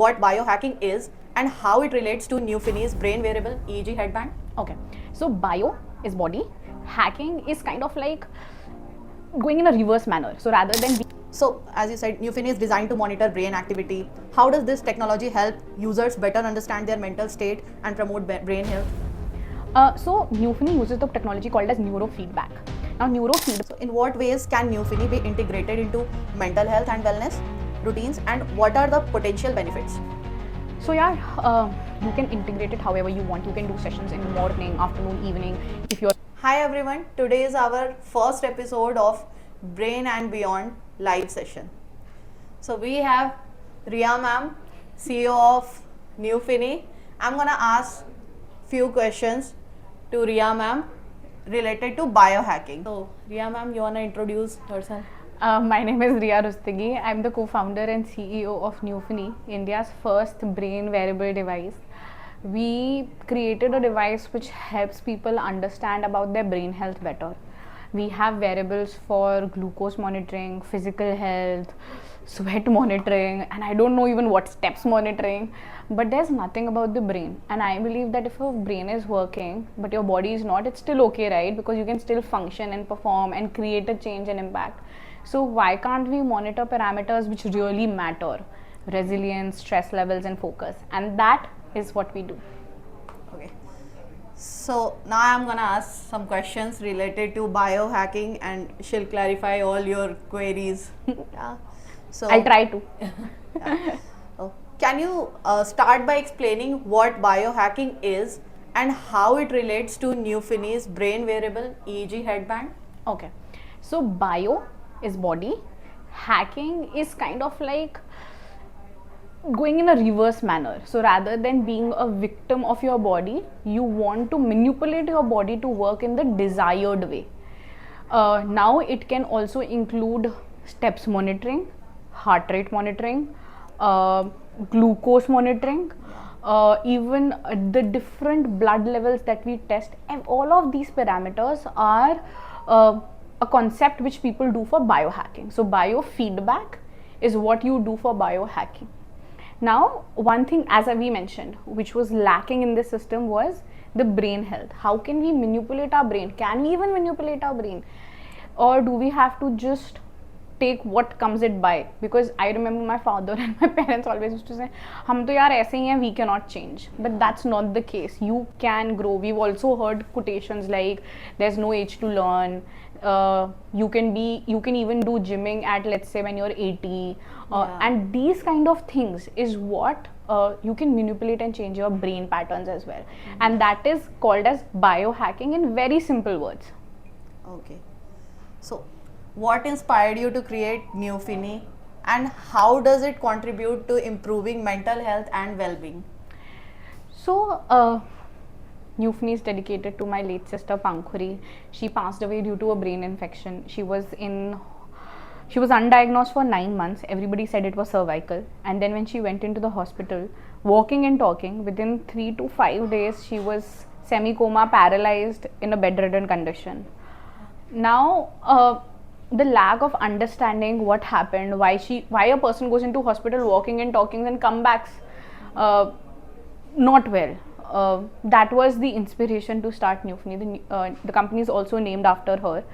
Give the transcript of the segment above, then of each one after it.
what biohacking is and how it relates to Neuphony's brain-wearable EEG headband? Okay, so bio is body, hacking is kind of like going in a reverse manner. So rather than So, as you said, Neuphony is designed to monitor brain activity. How does this technology help users better understand their mental state and promote brain health? so Neuphony uses the technology called as neurofeedback. Now neurofeedback. So, in what ways can Neuphony be integrated into mental health and wellness routines, and what are the potential benefits? So yeah, you can integrate it however you want. You can do sessions in the morning, afternoon, evening. If you're Hi everyone, today is our first episode of Brain and Beyond live session. So we have Ria ma'am, CEO of Neuphony. I'm gonna ask few questions to Ria ma'am related to biohacking. So Ria ma'am, you wanna introduce yourself? My name is Ria Rustagi. I'm the co-founder and CEO of Neuphony, India's first brain wearable device. We created a device which helps people understand about their brain health better. We have wearables for glucose monitoring, physical health, sweat monitoring, and I don't know even what steps monitoring, but there's nothing about the brain. And I believe that if your brain is working but your body is not, it's still okay, right? Because you can still function and perform and create a change and impact. So why can't we monitor parameters which really matter? Resilience, stress levels, and focus. And that is what we do. Okay. So now I'm gonna ask some questions related to biohacking, and she'll clarify all your queries. Yeah. So I'll try to. Yeah. Oh, can you start by explaining what biohacking is and how it relates to Neuphony's brain wearable EEG headband? Okay. So bio is body, hacking is kind of like going in a reverse manner. So rather than being a victim of your body, you want to manipulate your body to work in the desired way. Now it can also include steps monitoring, heart rate monitoring, glucose monitoring, even the different blood levels that we test, and all of these parameters are a concept which people do for biohacking. So biofeedback is what you do for biohacking. Now, one thing, as we mentioned, which was lacking in this system was the brain health. How can we manipulate our brain? Can we even manipulate our brain? Or do we have to just take what comes it by? Because I remember my father and my parents always used to say, "Hum to yaar aise hi hain, we cannot change." But that's not the case. You can grow. We've also heard quotations like, "There's no age to learn." You can even do gymming at, let's say, when you're 80, and these kind of things is what you can manipulate and change your brain patterns as well. And that is called as biohacking in very simple words. Okay. So, what inspired you to create Neuphony, and how does it contribute to improving mental health and well-being? So, Neuphony is dedicated to my late sister Pankhuri. She passed away due to a brain infection. She was undiagnosed for 9 months. Everybody said it was cervical. And then when she went into the hospital, walking and talking, within 3 to 5 days, she was semi-coma, paralyzed, in a bedridden condition. Now, the lack of understanding what happened, why a person goes into hospital walking and talking and come back not well. That was the inspiration to start Neuphony. The company is also named after her.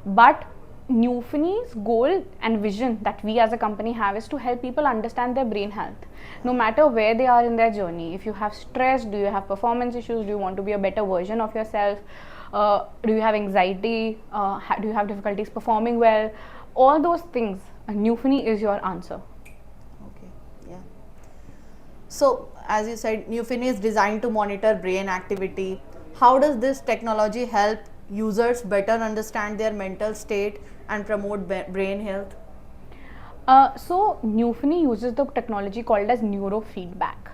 But Neuphony's goal and vision that we as a company have is to help people understand their brain health. No matter where they are in their journey, if you have stress, do you have performance issues, do you want to be a better version of yourself, do you have anxiety, do you have difficulties performing well, all those things, Neuphony is your answer. Okay, yeah. So, as you said, Neuphony is designed to monitor brain activity. How does this technology help users better understand their mental state and promote brain health? So Neuphony uses the technology called as neurofeedback.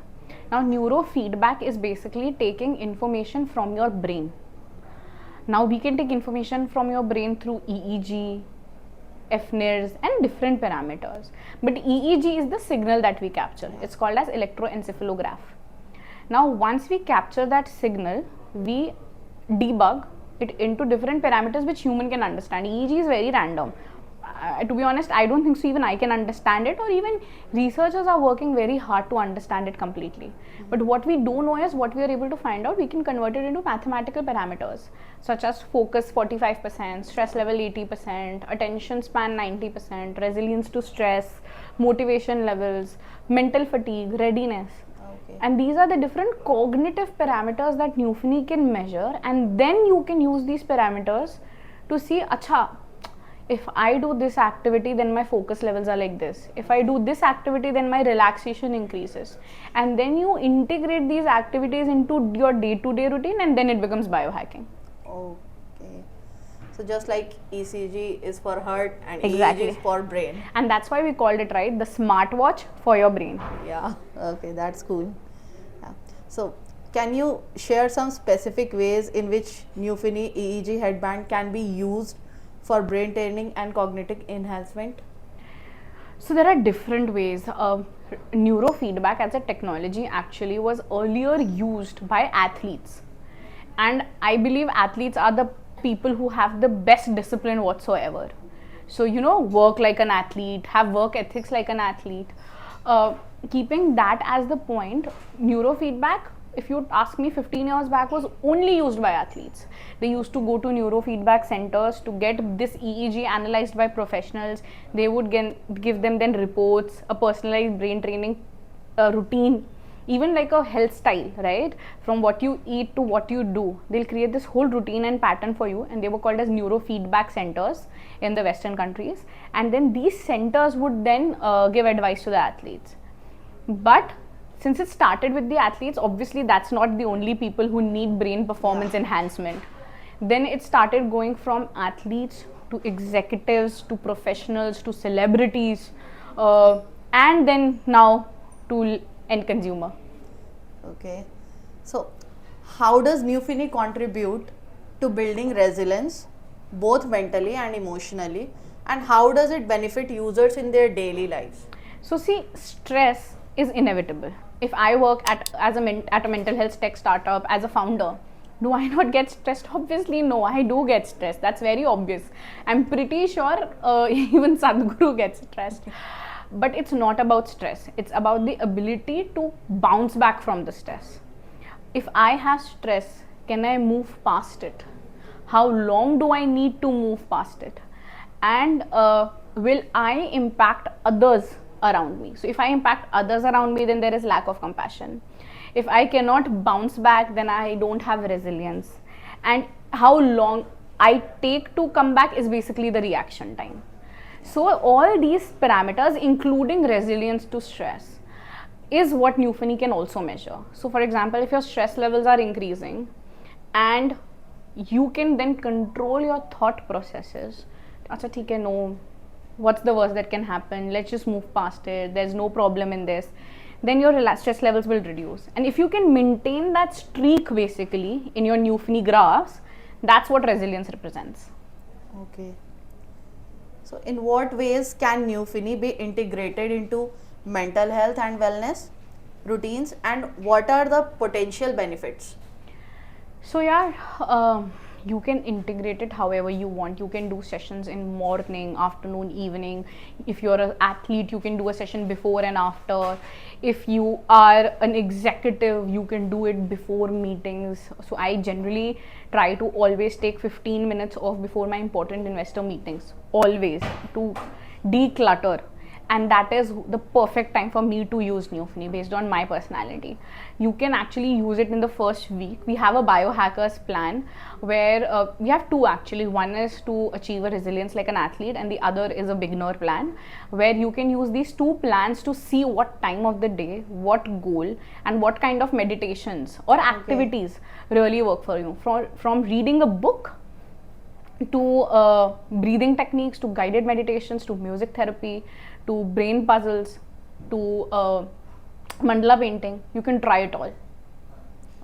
Now neurofeedback is basically taking information from your brain. Now we can take information from your brain through EEG, FNIRS, and different parameters. But EEG is the signal that we capture. It's called as electroencephalograph. Now once we capture that signal, we debug it into different parameters which human can understand. EEG is very random. To be honest, I don't think so even I can understand it, or even researchers are working very hard to understand it completely. But what we do know is, what we are able to find out, we can convert it into mathematical parameters such as focus 45%, stress level 80%, attention span 90%, resilience to stress, motivation levels, mental fatigue, readiness. Okay. And these are the different cognitive parameters that Neuphony can measure, and then you can use these parameters to see, acha, if I do this activity, then my focus levels are like this. If I do this activity, then my relaxation increases. And then you integrate these activities into your day-to-day routine, and then it becomes biohacking. Okay. So just like ECG is for heart and Exactly. EEG is for brain. And that's why we called it, right, the smartwatch for your brain. Yeah. Okay, that's cool. Yeah. So can you share some specific ways in which Neuphony EEG headband can be used for brain training and cognitive enhancement? So there are different ways. Neurofeedback as a technology actually was earlier used by athletes, and I believe athletes are the people who have the best discipline whatsoever. So, work like an athlete, have work ethics like an athlete. Keeping that as the point, neurofeedback, if you ask me, 15 years back was only used by athletes. They used to go to neurofeedback centers to get this EEG analyzed by professionals. They would give them then reports, a personalized brain training routine, even like a health style, right? From what you eat to what you do, they'll create this whole routine and pattern for you, and they were called as neurofeedback centers in the Western countries. And then these centers would then give advice to the athletes. But since it started with the athletes, obviously that's not the only people who need brain performance enhancement. Then it started going from athletes to executives to professionals to celebrities, and then now to end consumer. Okay. So how does Neuphony contribute to building resilience both mentally and emotionally, and how does it benefit users in their daily lives? So see, stress is inevitable. If I work at a mental health tech startup as a founder, do I not get stressed? Obviously no, I do get stressed. That's very obvious. I'm pretty sure even Sadhguru gets stressed. But it's not about stress. It's about the ability to bounce back from the stress. If I have stress, can I move past it? How long do I need to move past it? And will I impact others around me? So if I impact others around me, then there is lack of compassion. If I cannot bounce back, then I don't have resilience. And how long I take to come back is basically the reaction time. So all these parameters, including resilience to stress, is what Neuphony can also measure. So for example, if your stress levels are increasing and you can then control your thought processes, acha theek hai, no, what's the worst that can happen, let's just move past it, there's no problem in this, then your stress levels will reduce. And if you can maintain that streak basically in your Neuphony graphs, that's what resilience represents. Okay. So in what ways can Neuphony be integrated into mental health and wellness routines, and what are the potential benefits? So you can integrate it however you want. You can do sessions in morning, afternoon, evening. If you're an athlete, you can do a session before and after. If you are an executive, you can do it before meetings. So I generally try to always take 15 minutes off before my important investor meetings, always, to declutter. And that is the perfect time for me to use Neuphony based on my personality. You can actually use it in the first week. We have a biohackers plan where we have two actually. One is to achieve a resilience like an athlete, and the other is a beginner plan where you can use these two plans to see what time of the day, what goal, and what kind of meditations or activities really work for you. From reading a book to breathing techniques, to guided meditations, to music therapy, to brain puzzles, to mandala painting, you can try it all.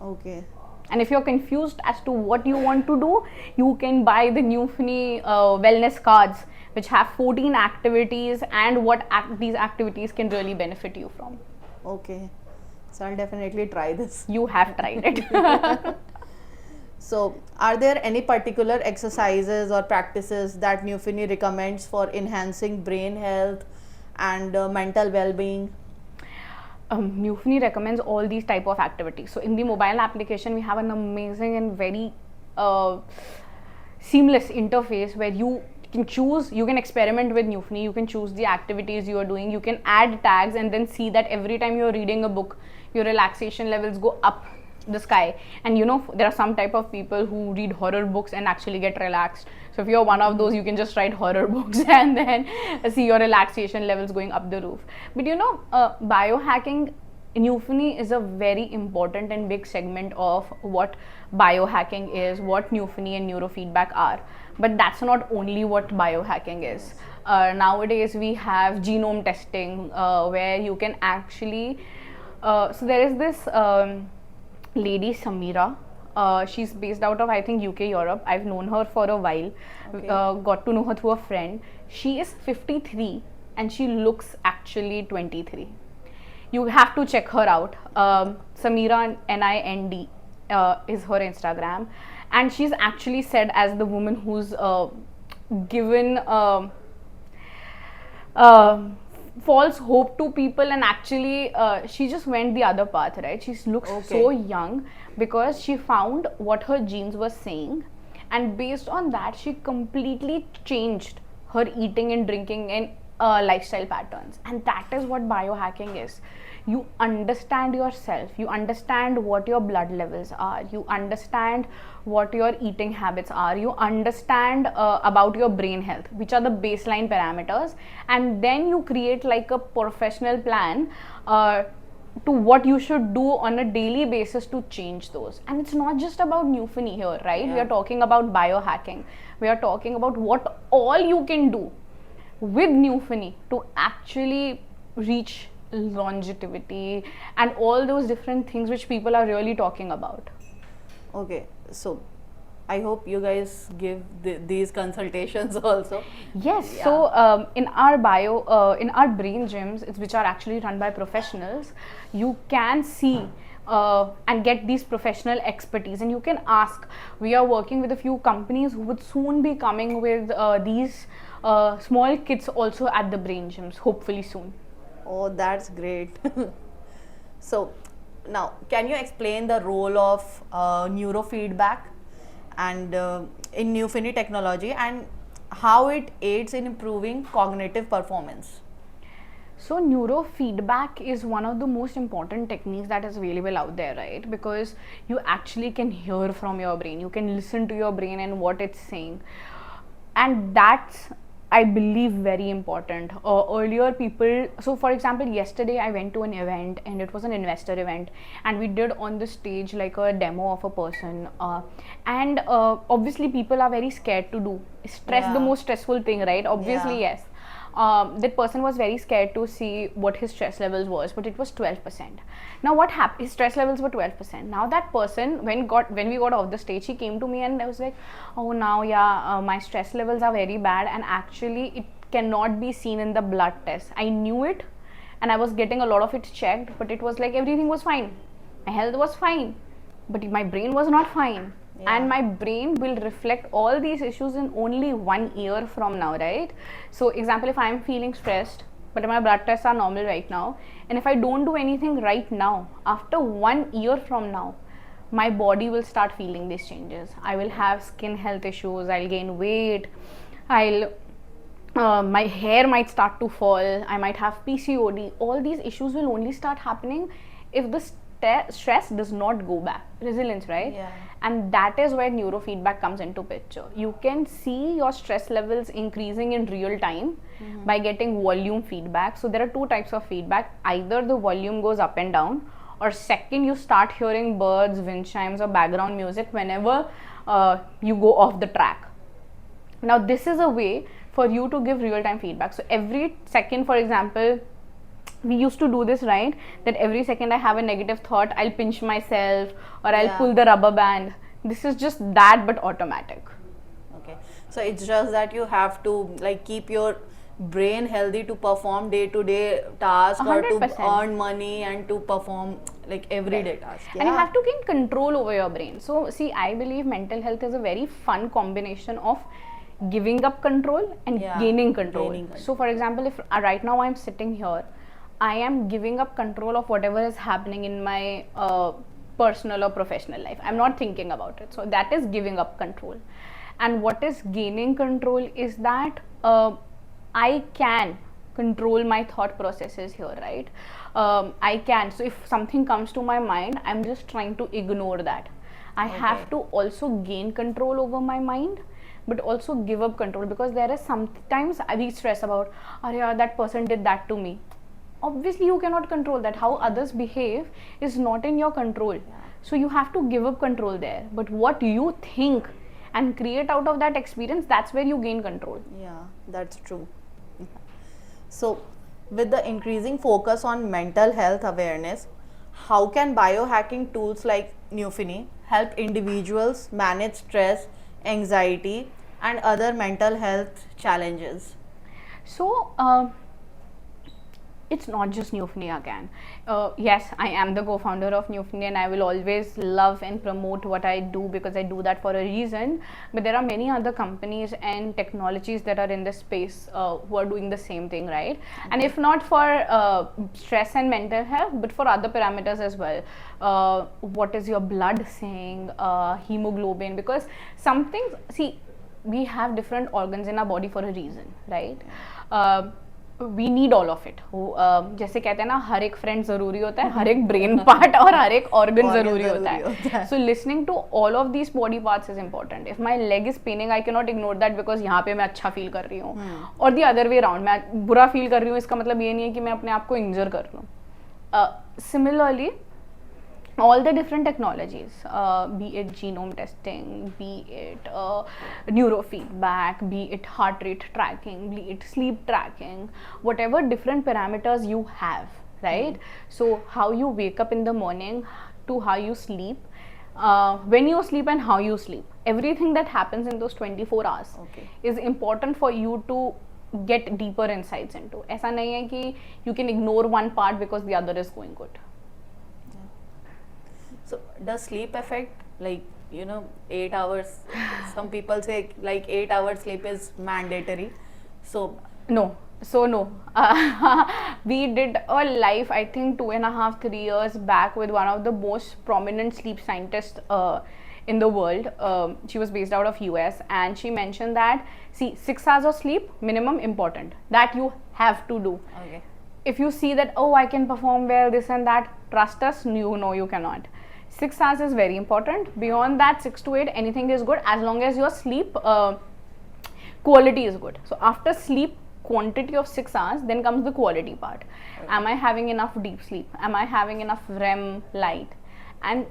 Okay. And if you're confused as to what you want to do, you can buy the Neuphony wellness cards, which have 14 activities and what these activities can really benefit you from. Okay. So I'll definitely try this. You have tried it. So, are there any particular exercises or practices that Neuphony recommends for enhancing brain health and mental well-being? Neuphony recommends all these type of activities. So in the mobile application, we have an amazing and very seamless interface where you can choose, you can experiment with Neuphony, you can choose the activities you are doing, you can add tags and then see that every time you're reading a book, your relaxation levels go up the sky. And you know, there are some type of people who read horror books and actually get relaxed. So if you're one of those, you can just write horror books and then see your relaxation levels going up the roof. But you know, biohacking, Neuphony is a very important and big segment of what biohacking is, what Neuphony and neurofeedback are. But that's not only what biohacking is. Nowadays we have genome testing where you can actually so there is this lady Samira. She's based out of, I think, UK, Europe. I've known her for a while. Okay. Got to know her through a friend. She is 53 and she looks actually 23. You have to check her out. Samira Nind is her Instagram, and she's actually said as the woman who's given false hope to people, and actually she just went the other path, right? She looks so young because she found what her genes were saying, and based on that she completely changed her eating and drinking and lifestyle patterns. And that is what biohacking is. You understand yourself, you understand what your blood levels are, you understand what your eating habits are, you understand about your brain health, which are the baseline parameters, and then you create like a professional plan to what you should do on a daily basis to change those. And it's not just about Neuphony here, right? We are talking about biohacking, we are talking about what all you can do with Neuphony to actually reach longevity and all those different things which people are really talking about. Okay, so I hope you guys give these consultations also. Yes. So in our in our brain gyms, which are actually run by professionals, you can see and get these professional expertise, and you can ask. We are working with a few companies who would soon be coming with these small kits also at the brain gyms, hopefully soon. Oh, that's great. So now, can you explain the role of neurofeedback and in Neuphony technology, and how it aids in improving cognitive performance? So neurofeedback is one of the most important techniques that is available out there, right? Because you actually can hear from your brain, you can listen to your brain and what it's saying, and that's, I believe, very important. Earlier people, so for example, yesterday I went to an event and it was an investor event, and we did on the stage like a demo of a person, and obviously people are very scared to do stress, the most stressful thing, right? Obviously, yes. That person was very scared to see what his stress levels was, but it was 12%. Now what happened, his stress levels were 12%. Now that person, when we got off the stage, he came to me and I was like, oh, now my stress levels are very bad, and actually it cannot be seen in the blood test. I knew it and I was getting a lot of it checked, but it was like everything was fine, my health was fine, but my brain was not fine. And my brain will reflect all these issues in only 1 year from now, right? So example, if I am feeling stressed but my blood tests are normal right now, and if I don't do anything right now, after 1 year from now, my body will start feeling these changes. I will have skin health issues, I'll gain weight, my hair might start to fall, I might have PCOD. All these issues will only start happening if the stress does not go back. Resilience, right? And that is where neurofeedback comes into picture. You can see your stress levels increasing in real time by getting volume feedback. So there are two types of feedback. Either the volume goes up and down, or second, you start hearing birds, wind chimes, or background music whenever you go off the track. Now this is a way for you to give real time feedback. So every second, for example, we used to do this, right? That every second I have a negative thought, I'll pinch myself or I'll pull the rubber band. This is just that, but automatic. Okay, so it's just that you have to like keep your brain healthy to perform day-to-day tasks or to 100%. earn money and to perform like everyday tasks. And you have to gain control over your brain. So see, I believe mental health is a very fun combination of giving up control and gaining control. So for example, if right now I'm sitting here, I am giving up control of whatever is happening in my personal or professional life. I'm not thinking about it. So that is giving up control. And what is gaining control is that I can control my thought processes here, right? I can. So if something comes to my mind, I'm just trying to ignore that. I have to also gain control over my mind, but also give up control, because there is sometimes we stress about, oh yeah, that person did that to me. Obviously you cannot control that. How others behave is not in your control. So you have to give up control there. But what you think and create out of that experience, that's where you gain control. Yeah, that's true. So with the increasing focus on mental health awareness, how can biohacking tools like Neuphony help individuals manage stress, anxiety, and other mental health challenges? So it's not just Neuphony again. Yes, I am the co-founder of Neuphony, and I will always love and promote what I do, because I do that for a reason. But there are many other companies and technologies that are in this space who are doing the same thing, right? And if not for stress and mental health, but for other parameters as well. What is your blood saying? Hemoglobin, because some things, see, we have different organs in our body for a reason, right? We need all of it. जैसे कहते हैं ना, हर एक friend ज़रूरी होता है, हर एक brain part और हर एक organ ज़रूरी होता है. So listening to all of these body parts is important. If my leg is paining, I cannot ignore that because यहाँ पे मैं अच्छा feel कर रही हूँ. और the other way around, मैं बुरा feel कर रही हूँ, इसका मतलब ये नहीं है कि मैं अपने आप को injure कर लूँ. Similarly, all the different technologies, be it genome testing, be it neurofeedback, be it heart rate tracking, be it sleep tracking, whatever different parameters you have, right? So how you wake up in the morning to how you sleep, when you sleep and how you sleep, everything that happens in those 24 hours is important for you to get deeper insights into. ऐसा नहीं है कि you can ignore one part because the other is going good. So does sleep affect, like, 8 hours? Some people say like 8 hours sleep is mandatory. So no. We did a live, I think 2.5, 3 years back, with one of the most prominent sleep scientists in the world. She was based out of US, and she mentioned that, see, 6 hours of sleep minimum important, that you have to do. Okay. If you see that, oh, I can perform well, this and that, trust us, you cannot. 6 hours is very important. Beyond that, 6 to 8, anything is good as long as your sleep quality is good. So after sleep quantity of 6 hours, then comes the quality part. Am I having enough deep sleep? Am I having enough REM light? And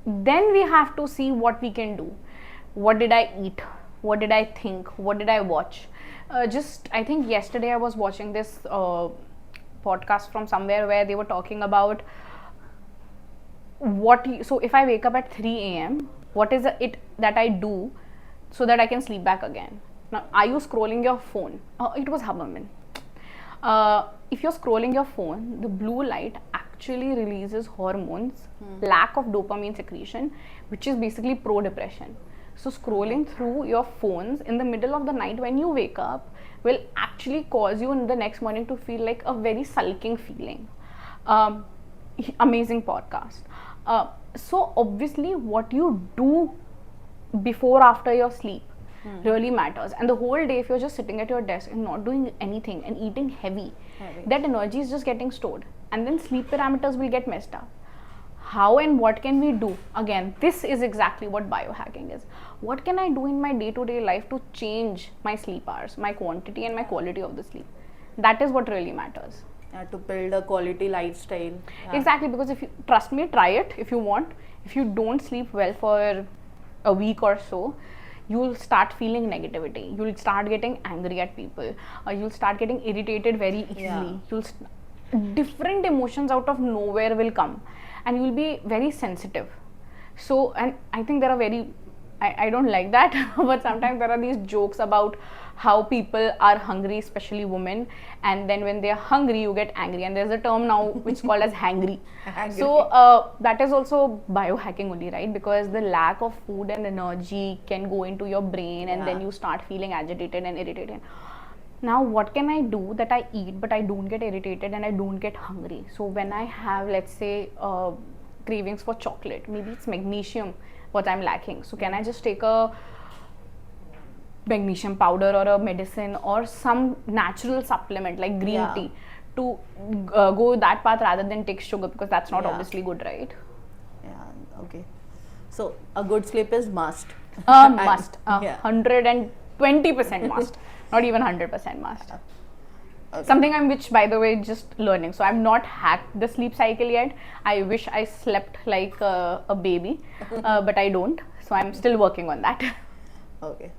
then we have to see what we can do. What did I eat? What did I think? What did I watch? I think yesterday I was watching this podcast from somewhere where they were talking about so if I wake up at 3 a.m., what is it that I do so that I can sleep back again? Now, are you scrolling your phone? It was Haberman. If you're scrolling your phone, the blue light actually releases hormones, lack of dopamine secretion, which is basically pro-depression. So scrolling through your phones in the middle of the night when you wake up will actually cause you in the next morning to feel like a very sulking feeling. Amazing podcast. So obviously what you do before, after your sleep really matters. And the whole day, if you're just sitting at your desk and not doing anything and eating heavy, that energy is just getting stored, and then sleep parameters will get messed up. How and what can we do? Again, this is exactly what biohacking is. What can I do in my day-to-day life to change my sleep hours, my quantity and my quality of the sleep? That is what really matters. To build a quality lifestyle. Exactly, because if you trust me, try it if you want. If you don't sleep well for a week or so, you'll start feeling negativity. You'll start getting angry at people. You'll start getting irritated very easily. Different emotions out of nowhere will come, and you'll be very sensitive. So, and I think there are I don't like that. But sometimes there are these jokes about how people are hungry, especially women, and then when they are hungry you get angry, and there's a term now which is called as hangry. So that is also biohacking only, right? Because the lack of food and energy can go into your brain, and then you start feeling agitated and irritated. Now what can I do that I eat but I don't get irritated and I don't get hungry? So when I have, let's say, cravings for chocolate, maybe it's magnesium what I'm lacking, so can I just take a magnesium powder or a medicine or some natural supplement like green tea to go that path rather than take sugar, because that's not obviously good, right? Yeah, okay. So a good sleep is must. Must. 120% must. Not even 100% must. Okay. Something I'm, which by the way, just learning. So I've not hacked the sleep cycle yet. I wish I slept like a baby, but I don't. So I'm still working on that. Okay.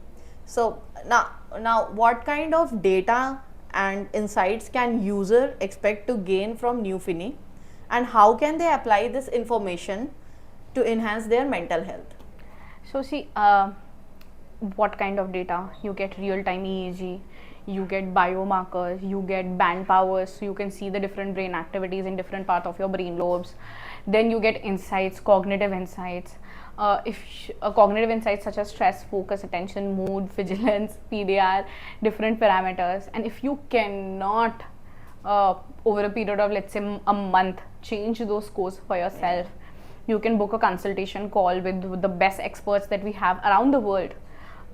So now what kind of data and insights can user expect to gain from Neuphony, and how can they apply this information to enhance their mental health? So see, what kind of data? You get real-time EEG, you get biomarkers, you get band powers, so you can see the different brain activities in different parts of your brain lobes. Then you get insights, cognitive insights. Cognitive insights such as stress, focus, attention, mood, vigilance, PDR, different parameters. And if you cannot, over a period of, let's say, a month, change those scores for yourself, you can book a consultation call with the best experts that we have around the world,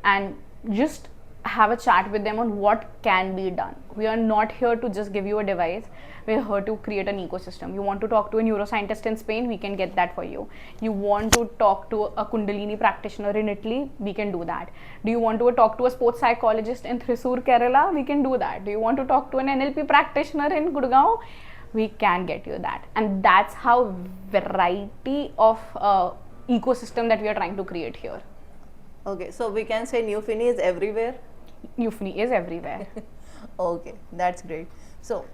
and just have a chat with them on what can be done. We are not here to just give you a device. We are here to create an ecosystem. You want to talk to a neuroscientist in Spain, we can get that for you. You want to talk to a Kundalini practitioner in Italy, we can do that. Do you want to talk to a sports psychologist in Thrissur, Kerala? We can do that. Do you want to talk to an NLP practitioner in Gurgaon? We can get you that. And that's how variety of ecosystem that we are trying to create here. Okay, so we can say Neuphony is everywhere? Neuphony is everywhere. Okay, that's great. So,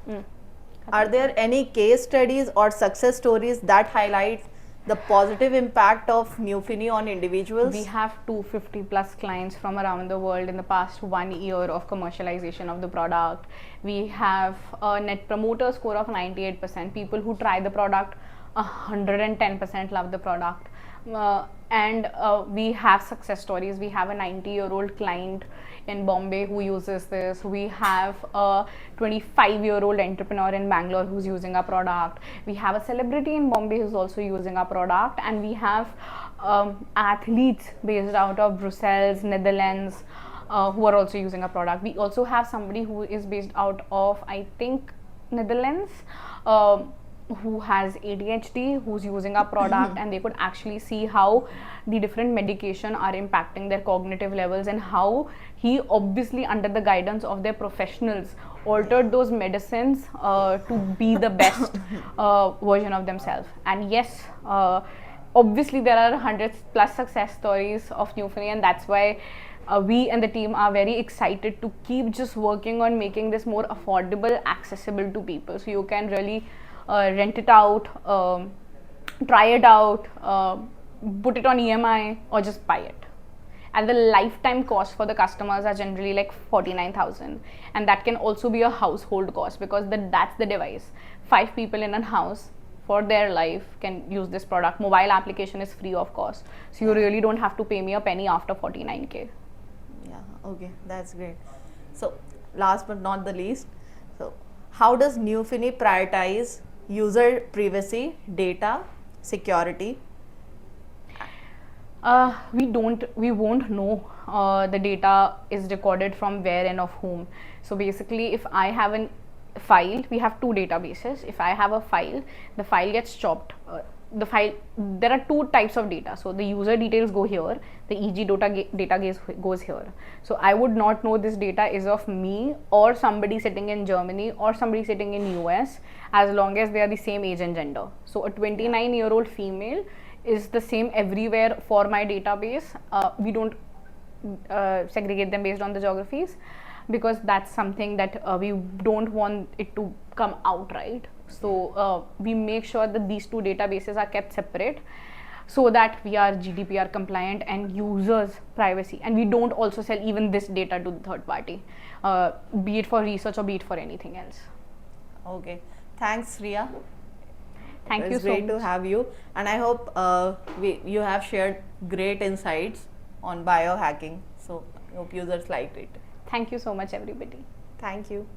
are there any case studies or success stories that highlight the positive impact of Neuphony on individuals? We have 250 plus clients from around the world in the past 1 year of commercialization of the product. We have a net promoter score of 98%. People who try the product, 110% love the product. And we have success stories. We have a 90-year-old client in Bombay who uses this. We have a 25-year-old entrepreneur in Bangalore who's using our product. We have a celebrity in Bombay who's also using our product, and we have athletes based out of Brussels, Netherlands, who are also using our product. We also have somebody who is based out of, I think, Netherlands, who has ADHD, who's using our product, and they could actually see how the different medication are impacting their cognitive levels, and how he, obviously under the guidance of their professionals, altered those medicines to be the best version of themselves. And yes, obviously there are 100 plus success stories of Neuphony, and that's why we and the team are very excited to keep just working on making this more affordable, accessible to people, so you can really rent it out, try it out, put it on EMI, or just buy it. And the lifetime cost for the customers are generally like 49,000, and that can also be a household cost, because that's the device. 5 people in a house for their life can use this product. Mobile application is free of cost, so you really don't have to pay me a penny after 49K. Yeah, okay, that's great. So last but not the least, so how does Neuphony prioritize user privacy, data, security? We won't know the data is recorded from where and of whom. So basically, if I have a file, we have 2 databases. If I have a file, the file gets chopped. There are 2 types of data. So the user details go here, the EEG data goes here. So I would not know this data is of me or somebody sitting in Germany or somebody sitting in US, as long as they are the same age and gender. So a 29-year-old female is the same everywhere for my database. We don't segregate them based on the geographies, because that's something that we don't want it to come out, right? So we make sure that these 2 databases are kept separate. so that we are GDPR compliant and users privacy, and we don't also sell even this data to the third party, be it for research or be it for anything else. Okay, thanks Ria. Thank you It's so great to much. have you, and I hope you have shared great insights on biohacking. So I hope users liked it. Thank you so much, everybody. Thank you.